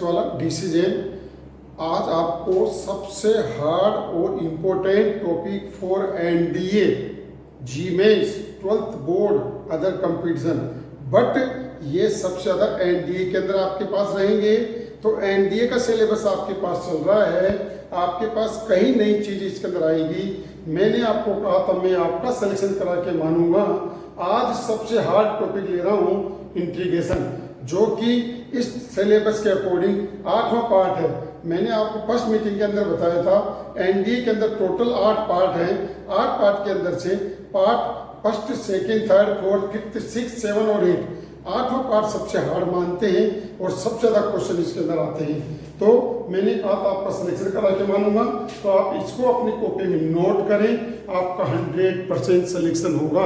Physics वाला decision. आज आपको सबसे हार्ड और important topic for NDA, JEE Mains, 12th board, other competition, but ये सबसे ज़्यादा एनडीए के अंदर आपके पास रहेंगे। तो एनडीए का सिलेबस आपके पास चल रहा है, आपके पास कई नई चीज़ इसके अंदर आएगी। मैंने आपको कहा था मैं आपका सिलेक्शन करा के मानूंगा। आज सबसे हार्ड टॉपिक ले रहा हूँ इंटीग्रेशन, जो कि इस सिलेबस के अकॉर्डिंग 8वां पार्ट है। मैंने आपको फर्स्ट मीटिंग के अंदर बताया था एनडीए के अंदर टोटल 8 पार्ट हैं। 8 पार्ट के अंदर से part first, second, third, fourth, fifth, six, 7 और 8, 8वां पार्ट सबसे हार्ड मानते हैं और सबसे ज़्यादा क्वेश्चन इसके अंदर आते हैं। तो मैंने कहा था आपका सिलेक्शन करा के मानूंगा, तो आप इसको अपनी कॉपी में नोट करें, आपका 100% सिलेक्शन होगा।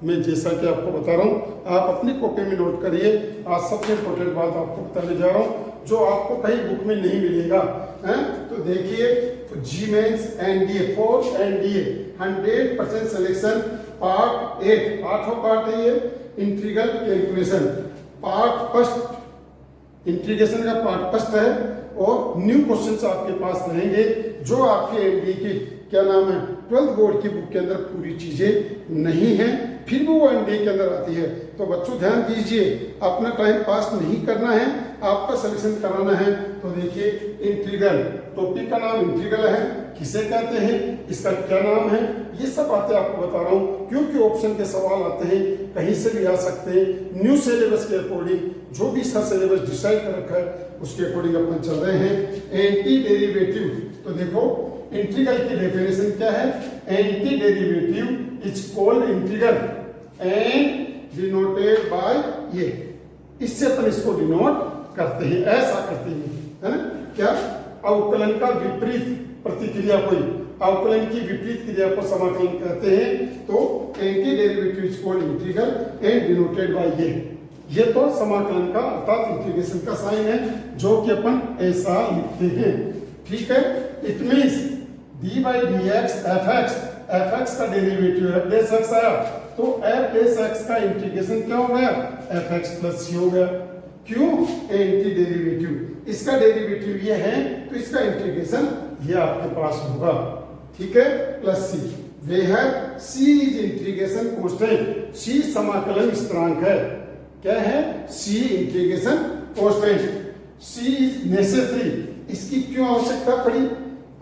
मैं जैसा कि आपको बता रहा हूँ, आप अपनी कॉपी में नोट करिए। आज सबसे इम्पोर्टेंट बात आपको बताने जा रहा हूँ, जो आपको कहीं बुक में नहीं मिलेगा है। तो देखिए, JEE mains NDA, fourth NDA 100% selection, part 8, 8वां पार्ट है ये, integral calculation. Part first integration का पार्ट फर्स्ट है और न्यू क्वेश्चंस आपके पास रहेंगे, जो आपके एनडीए की क्या नाम है 12th बोर्ड की बुक के अंदर पूरी चीजें नहीं है, फिर भी वो एनडीए के अंदर आती है। तो बच्चों ध्यान दीजिए, अपना टाइम पास नहीं करना है, आपका सिलेक्शन कराना है। तो देखिए, इंटीग्रल, टॉपिक का नाम इंटीग्रल है, किसे कहते हैं, इसका क्या नाम है, ये सब बातें आपको बता रहा हूँ, क्योंकि ऑप्शन के सवाल आते हैं, कहीं से भी आ सकते हैं। न्यू सिलेबस के अकॉर्डिंग जो भी इसका सिलेबस डिसाइड कर रखा है उसके अकॉर्डिंग अपन चल रहे हैं। एंटी डेरिवेटिव, तो देखो इंटीग्रल की डेफिनेशन क्या है, anti derivative is called integral and denoted by ये, इससे अपन इसको डिनोट करते हैं, ऐसा करते हैं, है ना। क्या, अवकलन का विपरीत प्रतिक्रिया, कोई अवकलन की विपरीत क्रिया को समाकलन कहते हैं। तो anti derivative is called integral and denoted by ये तो समाकलन का अर्थात इंटीग्रेशन का साइन है, जो कि अपन ऐसा लिखते हैं, ठीक है। It means D by D x F x का डेरिवेटिव एफ डेस एक्स आया, तो एफ डेस एक्स का इंटीग्रेशन क्या हो गया, एफ एक्स प्लस सी हो गया। क्यों, एंटी डेरिवेटिव, इसका डेरिवेटिव ये है तो इसका इंटीग्रेशन ये आपके पास होगा, ठीक है, प्लस सी। वे है C is integration constant, C समाकलन स्थिरांक है। क्या है, C integration constant, C is necessary, इसकी क्यों आवश्यकता पड़ी,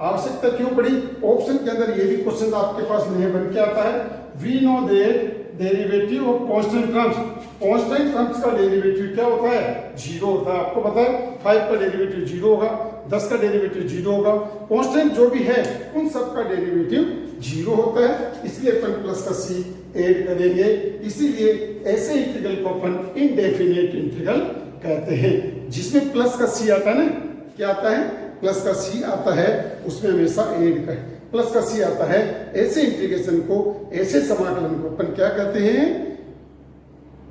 आवश्यकता क्यों पड़ी, ऑप्शन के अंदर ये भी क्वेश्चन आपके पास नहीं बन के आता है। We know that derivative of constant terms, constant terms का डेरिवेटिव क्या होता है, 0 होता है। आपको पता है 5 का डेरिवेटिव 0 होगा, 10 का डेरिवेटिव 0 होगा, कांस्टेंट जो भी है उन सब का डेरिवेटिव 0 होता है, इसलिए अपन प्लस का सी ऐड करेंगे। इसीलिए ऐसे इंटीग्रल को अपन इनडेफिनेट इंटीग्रल कहते हैं, जिसमें प्लस का सी आता है ना, क्या आता है, प्लस का सी आता है, उसमें हमेशा ऐड कर प्लस का सी आता है। ऐसे इंटीग्रेशन को, ऐसे समाकलन को अपन क्या कहते हैं,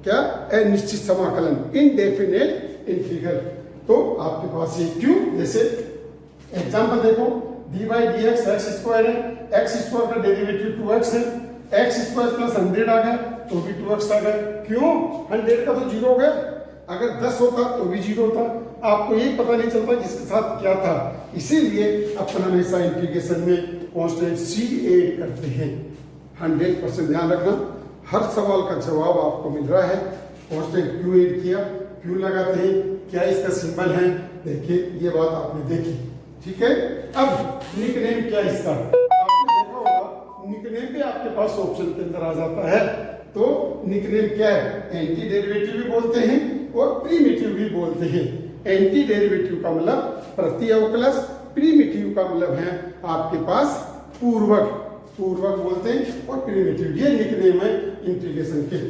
क्या, अनिश्चित समाकलन, इनडेफिनेट इंटीग्रल। तो आपके पास ये क्यों, जैसे एग्जांपल देखो, D by D x x square है, एक्स स्क्वायर का डेरिवेटिव 2x है, एक्स स्क्वायर प्लस 100 आ गया तो भी 2x आ गया। क्यों, 100 का तो 0 हो गया, अगर 10 होता तो भी 0 होता। आपको ये पता नहीं चलता किसके साथ क्या था, इसीलिए अपन हमेशा इंटीग्रेशन में कांस्टेंट सी ऐड करते हैं। 100% ध्यान रखना, हर सवाल का जवाब आपको मिल रहा है। कांस्टेंट क्यों ऐड किया, क्यों लगाते हैं, क्या इसका सिंबल है, देखिए ये बात आपने देखी, ठीक है। अब निकनेम क्या इसका, आपने देखा होगा निकनेम भी आपके पास ऑप्शन के अंदर आ जाता है। तो निकनेम क्या है, एंटी डेरिवेटिव भी बोलते हैं और प्रीमिटिव भी बोलते हैं। एंटी डेरिवेटिव का मतलब प्रति अवकलज, प्रीमिटिव का मतलब है आपके पास पूर्वक, पूर्वक बोलते हैं, और प्रीमिटिव ये निकनेम है इंटीग्रेशन के,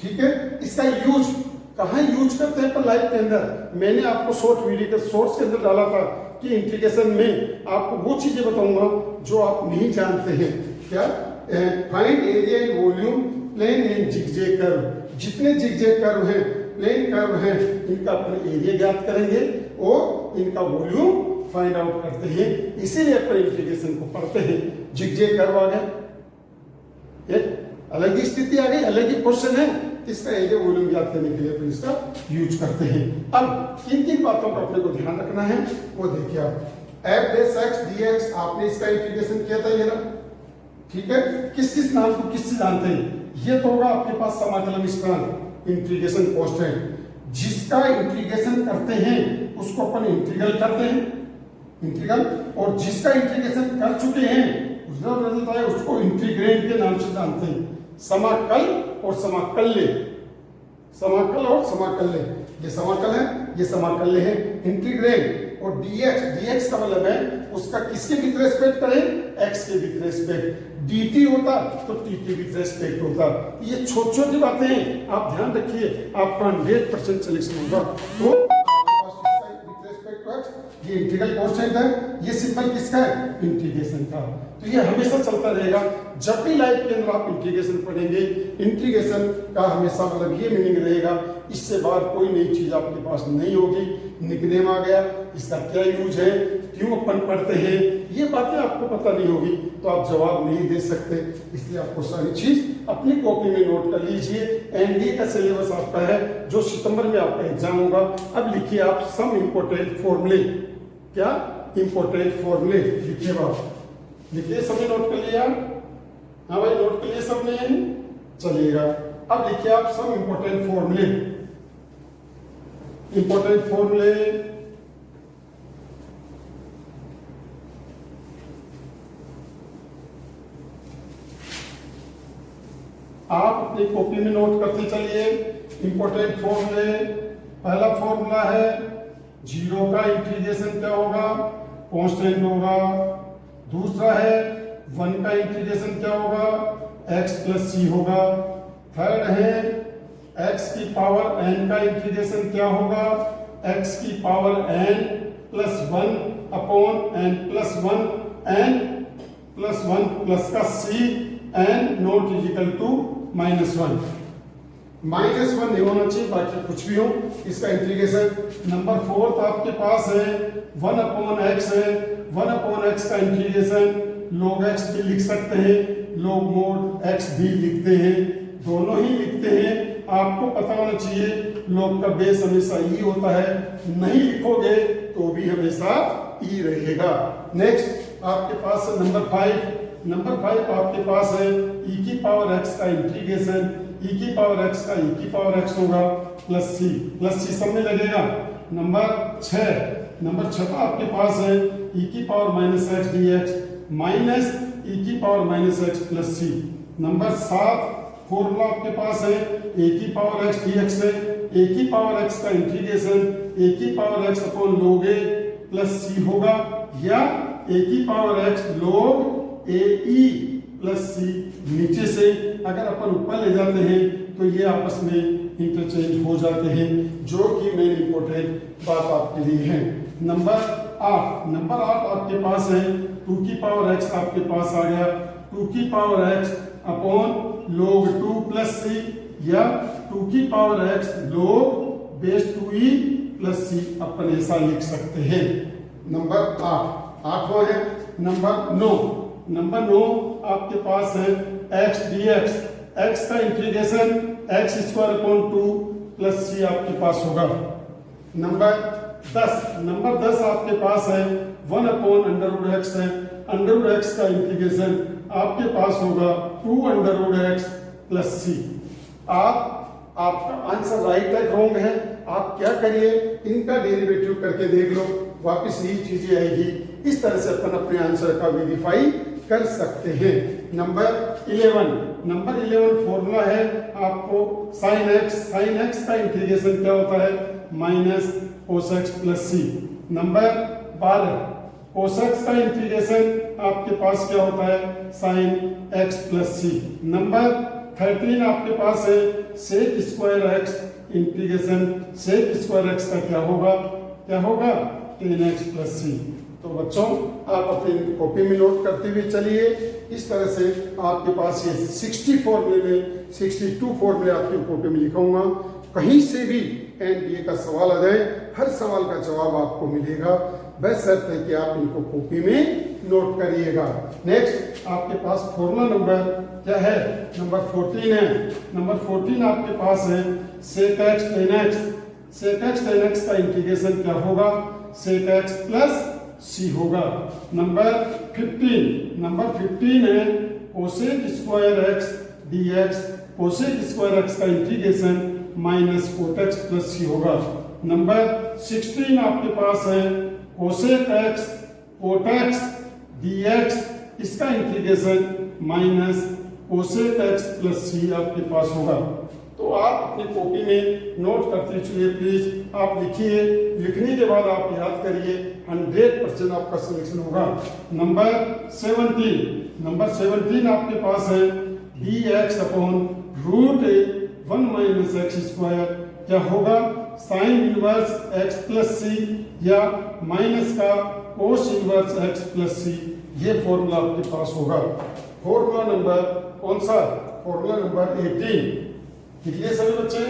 ठीक है। इसका यूज कहाँ यूज करते हैं पर लाइफ के अंदर, मैंने आपको शॉर्ट वीडियो के शॉर्ट्स के अंदर डाला था कि इंटीग्रेशन में आपको वो चीजें बताऊंगा जो आप नहीं जानते हैं। क्या, find area and volume plane and zigzag curve, जितने जिगजैग कर्व हैं, प्लेन कर्व हैं, इनका अपन एरिया ज्ञात करेंगे और इनका वॉल्यूम फाइंड आउट करते हैं। इसीलिए अपन इंटीग्रेशन को पढ़ते हैं। जिगजैग कर्व आ गया, एक अलग ही स्थिति आ गई, अलग ही क्वेश्चन है, इसका एरिया वॉल्यूम ज्ञात करने के लिए अपन इसका यूज करते हैं। अब किन किन बातों का अपने को ध्यान रखना है वो देखिए आप। एफ डेस एक्स डी एक्स आपने इसका इंटीग्रेशन किया था ये ना, ठीक है। किस किस नाम को किससे जानते हैं? ये तो होगा आपके पास समाकलन स्थिरांक, इंटीग्रेशन कांस्टेंट। जिसका इंटीग्रेशन करते हैं उसको अपन इंटीग्रल करते हैं, इंटीग्रल। और जिसका इंटीग्रेशन कर चुके हैं उसका रिजल्ट आए उसको इंटीग्रेंड के नाम से जानते हैं। समाकल और समाकल्य, समाकल और समाकल्य, ये समाकल है ये समाकल्य है। इंटीग्रेंड और dx का मतलब है उसका किसके विद रेस्पेक्ट करें? x के विद रेस्पेक्ट। dt होता तो t के विद रेस्पेक्ट होता। ये छोटी छोटी बातें हैं, आप ध्यान रखिए, आपका 100% सिलेक्शन होगा। तो ये इंटीग्रल कांस्टेंट है, ये सिंबल किसका है? इंटीग्रेशन का। तो ये हमेशा चलता रहेगा। जब भी लाइफ के अंदर आप इंटीग्रेशन पढ़ेंगे, इंटीग्रेशन का हमेशा मतलब ये मीनिंग रहेगा, इससे बाहर कोई नई चीज आपके पास नहीं होगी। निकनेम आ गया, इसका क्या यूज है, क्यों अपन पढ़ते हैं, ये बातें आपको पता नहीं होगी तो आप जवाब नहीं दे सकते। इसलिए आपको सारी चीज अपनी कॉपी में नोट कर लीजिए। एनडीए का सिलेबस आपका है जो सितंबर में आपका एग्जाम होगा। अब लिखिए आप सम इंपोर्टेंट फॉर्मूले। क्या इंपोर्टेंट फॉर्मूले लिखिए बात, लिखिए, सबने नोट कर लिया? हाँ भाई नोट कर लिए सबने, चलिएगा। अब लिखिए आप सम इंपोर्टेंट फॉर्मूले। इंपोर्टेंट फॉर्मूले आप अपनी कॉपी में नोट करते चलिए। इंपोर्टेंट फॉर्मूले, पहला फॉर्मूला है जीरो का इंटीग्रेशन क्या होगा? कांस्टेंट होगा। दूसरा है 1 का इंटीग्रेशन क्या होगा? x प्लस सी होगा। थर्ड है x की पावर n का इंटीग्रेशन क्या होगा? x की power n plus 1 upon n plus 1 n plus 1 plus का c n not equal to -1। -1 नहीं होना चाहिए, बाकी कुछ भी हो इसका इंटीग्रेशन। नंबर 4 आपके पास है 1 अपॉन x है। 1 अपॉन x का इंटीग्रेशन log x भी लिख सकते हैं, log mod x भी लिखते हैं, दोनों ही लिखते हैं। आपको पता होना चाहिए log का बेस हमेशा e होता है, नहीं लिखोगे तो भी हमेशा e रहेगा। नेक्स्ट आपके पास है नंबर 5। नंबर 5 आपके पास है e की पावर x का इंटीग्रेशन, e की पावर x का e की पावर x होगा प्लस c सब में लगेगा। नंबर 6 आपके पास है e की power minus x dx minus e की power minus x plus c। Number 7 formula आपके पास है a की पावर x dx है, a की पावर x का इंटीग्रेशन a की power x upon log a plus c होगा, या a की power x log a e plus c। नीचे से अगर अपन ऊपर ले जाते हैं तो ये आपस में इंटरचेंज हो जाते हैं, जो कि मेन इंपोर्टेंट बात आपके लिए है। नंबर 8 आपके पास है 2 की पावर x आपके पास आ गया, 2 की power x upon log 2 plus c, या 2 की power x log base 2e plus c अपन ऐसा लिख सकते हैं। नंबर 8वां है नंबर 9 आपके पास है x dx, x का integration x square upon 2 plus c आपके पास होगा। नंबर 10 आपके पास है 1 अपॉन अंडर रूट x है, अंडर रूट x का इंटीग्रेशन आपके पास होगा 2 under root x plus c। आपका आंसर राइट है रॉन्ग है, आप क्या करिए, इनका डेरिवेटिव करके देख लो, वापस यही चीजें आएगी। इस तरह से अपन अपने आंसर का वेरीफाई कर सकते हैं। नंबर 11 फॉर्मूला है आपको साइन x का इंटीग्रेशन क्या होता है? Minus cos x plus c। Number 12 cos x का इंटीग्रेशन आपके पास क्या होता है? Sine x plus c। Number 13 आपके पास है sec square x integration sec square x का क्या होगा? 10x plus c। तो बच्चों आप अपनी कॉपी में नोट करते हुए चलिए। इस तरह से आपके पास ये 62 फॉर्मूले आपकी कॉपी में लिखाऊंगा। कहीं से भी एनडीए का सवाल आ जाए, हर सवाल का जवाब आपको मिलेगा, बशर्त है कि आप इनको कॉपी में नोट करिएगा। नेक्स्ट आपके पास फॉर्मूला नंबर क्या है, नंबर 14 है। नंबर 14 आपके पास है sec x tan x। sec x tan x का इंटीग्रेशन क्या होगा, sec x प्लस c होगा। नंबर 15 है cosec square x dx। cosec square x का integration minus cot x plus c होगा। नंबर 16 आपके पास है cosec x cot x dx, इसका integration minus cosec x plus c आपके पास होगा। तो आप अपनी कॉपी में नोट करते चलिए प्लीज, आप लिखिए, लिखने के बाद आप याद करिए, 100% आपका सिलेक्शन होगा। नंबर 17 आपके पास है dx upon root 1 minus x square, क्या होगा साइन इनवर्स x प्लस सी या माइनस का कोस इनवर्स x प्लस सी, ये फॉर्मूला आपके पास होगा। फॉर्मूला नंबर कौन सा, फॉर्मूला नंबर 18। लिखिए सभी बच्चे,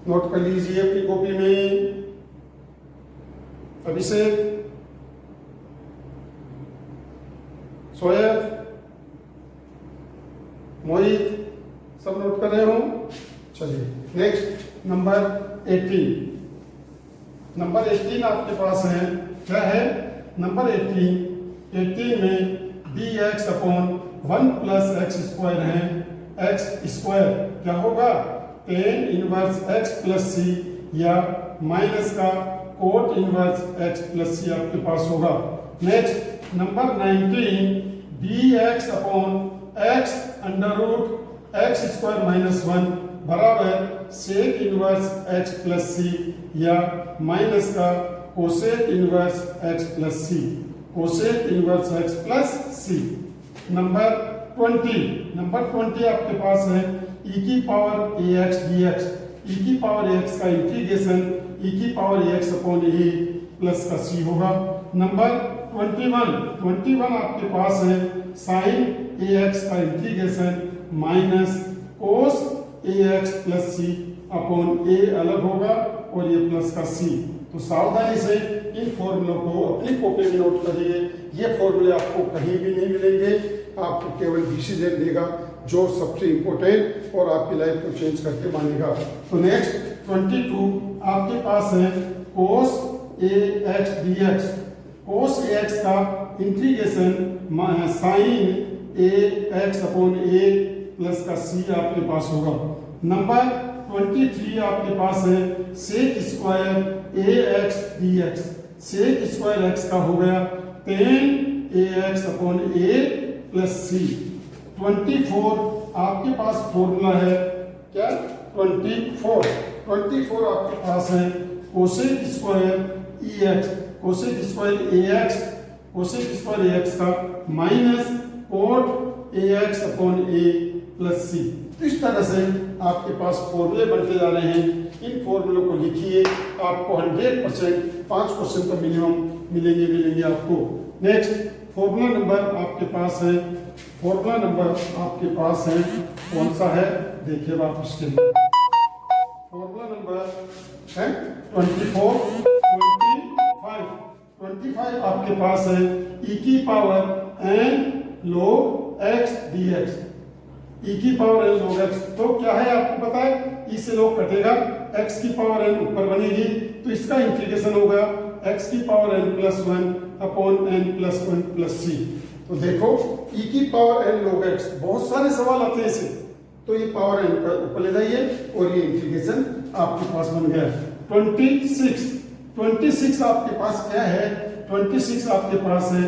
नोट कर लीजिए अपनी कॉपी में। अभिषेक, सोएब, मोहित, सब नोट कर रहे हो? चलिए नेक्स्ट नंबर 18 आपके पास है, क्या है नंबर 18 में dx upon 1 plus x square है, एक्स स्क्वायर क्या होगा tan इनवर्स x प्लस सी या माइनस का कोट इनवर्स x प्लस सी आपके पास होगा। Next number 19 dx upon x under root x square minus 1 बराबर सेक इनवर्स x प्लस सी या माइनस का cosec inverse x plus c, cosec inverse x plus c. Number 20 आपके पास है e की पावर ax dx, e की power ax का integration e की power ax upon a plus का c होगा। नंबर 21 आपके पास है साइन ax का integration minus cos ax plus c upon a अलग होगा और ये प्लस का c। तो सावधानी से इन फॉर्मूलों को अपनी कॉपी में नोट करिए, ये फॉर्मूले आपको कहीं भी नहीं मिलेंगे, आपको केवल डिसीजन देगा जो सबसे इंपॉर्टेंट और आपकी लाइफ को चेंज करके मानेगा। तो नेक्स्ट 22 आपके पास है cos ax dx, cos ax का integration sine ax upon a plus का c आपके पास होगा। नंबर 23 आपके पास है sec square ax dx, sec square x का हो गया tan ax upon a plus c। 24 आपके पास फॉर्मूला है क्या, 24 आपके पास है cosec square ex, cosec square ax, cosec square ax का minus cot ax upon a plus c। इस तरह से आपके पास फॉर्मूले बनते जा रहे हैं, इन फॉर्मूलों को लिखिए, आपको 100% 5 क्वेश्चन तो मिनिमम मिलेंगे आपको। नेक्स्ट फॉर्मूला नंबर आपके पास है, फॉर्मूला नंबर आपके पास है कौन सा है, देखिए आप इसके फॉर्मूला नंबर है 25 आपके पास है e की power n log x dx, e की पावर n log x। तो क्या है आपको पता है, e से log कटेगा, x की पावर n ऊपर बनेगी, तो इसका इंटीग्रेशन होगा x की power n plus 1 upon n plus 1 plus c। तो देखो e की पावर n log x, बहुत सारे सवाल आते हैं इसे, तो ये पावर n पर ऊपर ले जाइए और ये इंटीग्रेशन आपके पास बन गया। 26 आपके पास क्या है, 26 आपके पास है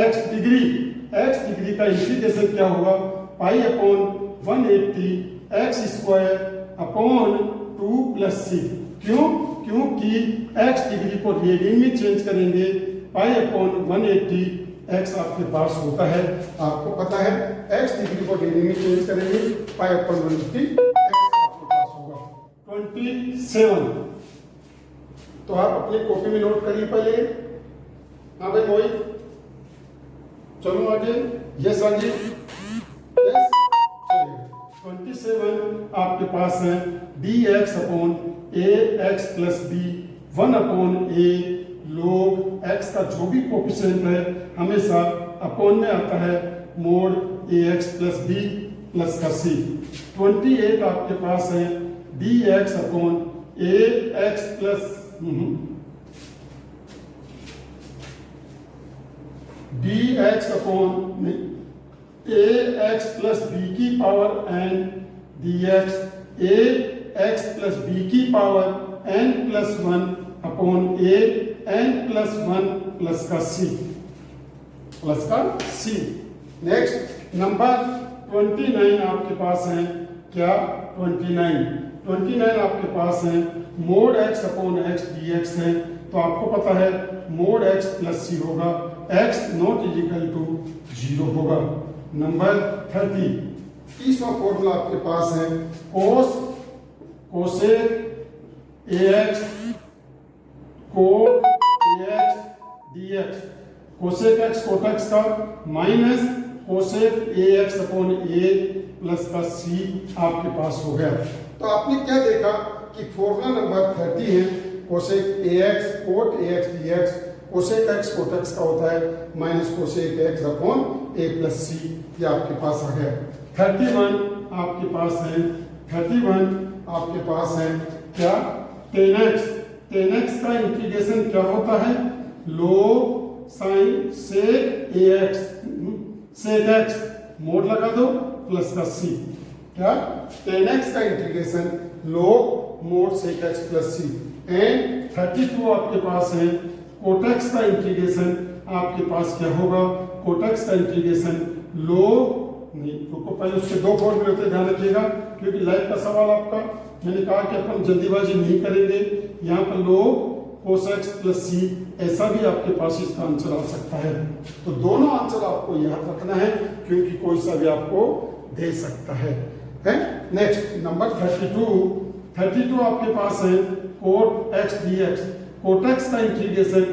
x डिग्री का इंटीग्रेशन क्या होगा pi upon 180 X square upon 2 plus C. क्योंकि x डिग्री को रेडियन में चेंज करेंगे, पाई अपॉन 180 x आपके पास होता है, आपको पता है x डिग्री को रेडियन में चेंज करेंगे, पाई अपॉन 180 x आपके पास होगा। 27 तो आप अपनी कॉपी में नोट करिए पहले। हाँ भाई मोहित, चलो आगे, यस आगे, 27 आपके पास है D X upon A X plus B 1 upon A log x का जो भी कोफिशिएंट है हमेशा अपॉन में आता है mod A X plus B plus का सी। 28 आपके पास है D X upon A X plus D X upon A X plus B की power N D X A X plus B की power N plus 1 upon A N plus 1 plus का C. Next number 29 आपके पास है क्या 29 आपके पास है mode x upon x D x है। तो आपको पता है मोड एक्स प्लस सी होगा, एक्स नॉट इजिकल टू 0 होगा। नंबर 30 तीसरा फॉर्मूला आपके पास है कोसेक ए एक्स कोट ए x D x. Cosec x cot x का माइनस कोसेक ए एक्स अपॉन ए प्लस का सी आपके पास हो गया। तो आपने क्या देखा कि फॉर्मूला नंबर 30 है कोसेक ए एक्स कोट ए x D x. Cosec x cot x का होता है माइनस कोसेक एक्स अपॉन ए प्लस सी, ये आपके पास आ गया। 31 आपके पास है 31 आपके पास है क्या 10x का इंटीग्रेशन क्या होता है log साइन सेक ए एक्स सेक एक्स मोड लगा दो प्लस का सी। क्या 10x का integration log mode sec x plus C. And 32 आपके पास है कोटेक्स का इंटीग्रेशन आपके पास क्या होगा कोटेक्स का इंटीग्रेशन log नहीं तो पहले उसके दो फॉर्मूले होते ध्यान रखिएगा क्योंकि लाइफ का सवाल आपका मैंने कहा कि अपन जल्दीबाजी नहीं करेंगे। यहाँ पर log cos x प्लस सी ऐसा भी आपके पास इसका आंसर आ सकता है। तो दोनों आंसर आपको याद रखना है क्योंकि कोई सा भी आपको दे सकता है। नेक्स्ट नंबर 32 आपके पास है cot X D X. Cot x का integration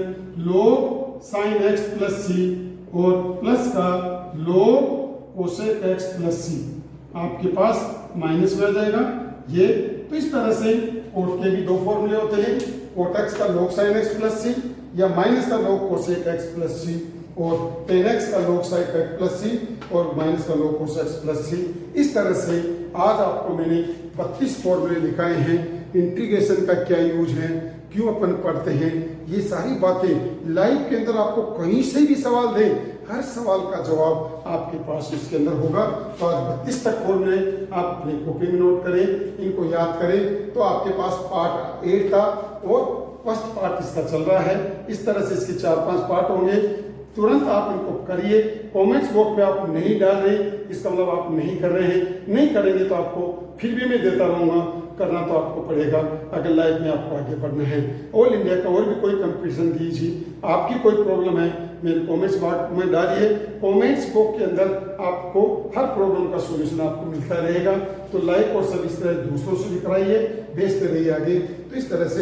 log sine X plus C और प्लस का log कोसेक एक्स प्लस सी आपके पास माइनस में आ जाएगा ये। तो इस तरह से कोट के भी दो फॉर्मूले होते हैं कोट एक्स का log साइन एक्स प्लस सी या माइनस का log cosec X plus C और 10x का log sine X plus C और माइनस का log कोस एक्स प्लस सी। इस तरह से आज आपको मैंने 32 फॉर्मूले दिखाए हैं। इंटीग्रेशन का क्या यूज है, क्यों अपन पढ़ते हैं, ये सारी बातें लाइव के अंदर आपको कहीं से भी सवाल दें हर सवाल का जवाब आपके पास इसके अंदर होगा। तो आज 32 तक फॉर्मूले आप अपनी कॉपी में नोट करें, इनको याद करें। तो आपके पास पार्ट 8 था और फर्स्ट पार्ट इसका चल रहा है। इस तरह से इसके 4-5 पार्ट होंगे। तुरंत आप इनको करिए। कमेंट्स बॉक्स में आप नहीं डाल रहे इसका मतलब आप नहीं कर रहे हैं। नहीं करेंगे तो आपको फिर भी मैं देता रहूँगा, करना तो आपको पड़ेगा अगर लाइफ में आपको आगे बढ़ना है। ऑल इंडिया का और भी कोई कंपटीशन दीजिए। आपकी कोई प्रॉब्लम है मेरे कमेंट्स बॉक्स में डालिए। कमेंट्स बॉक्स के अंदर आपको हर प्रॉब्लम का सॉल्यूशन आपको मिलता रहेगा। तो लाइक और सब्सक्राइब दूसरों से भी कराइए, भेजते रहिए आगे। तो इस तरह से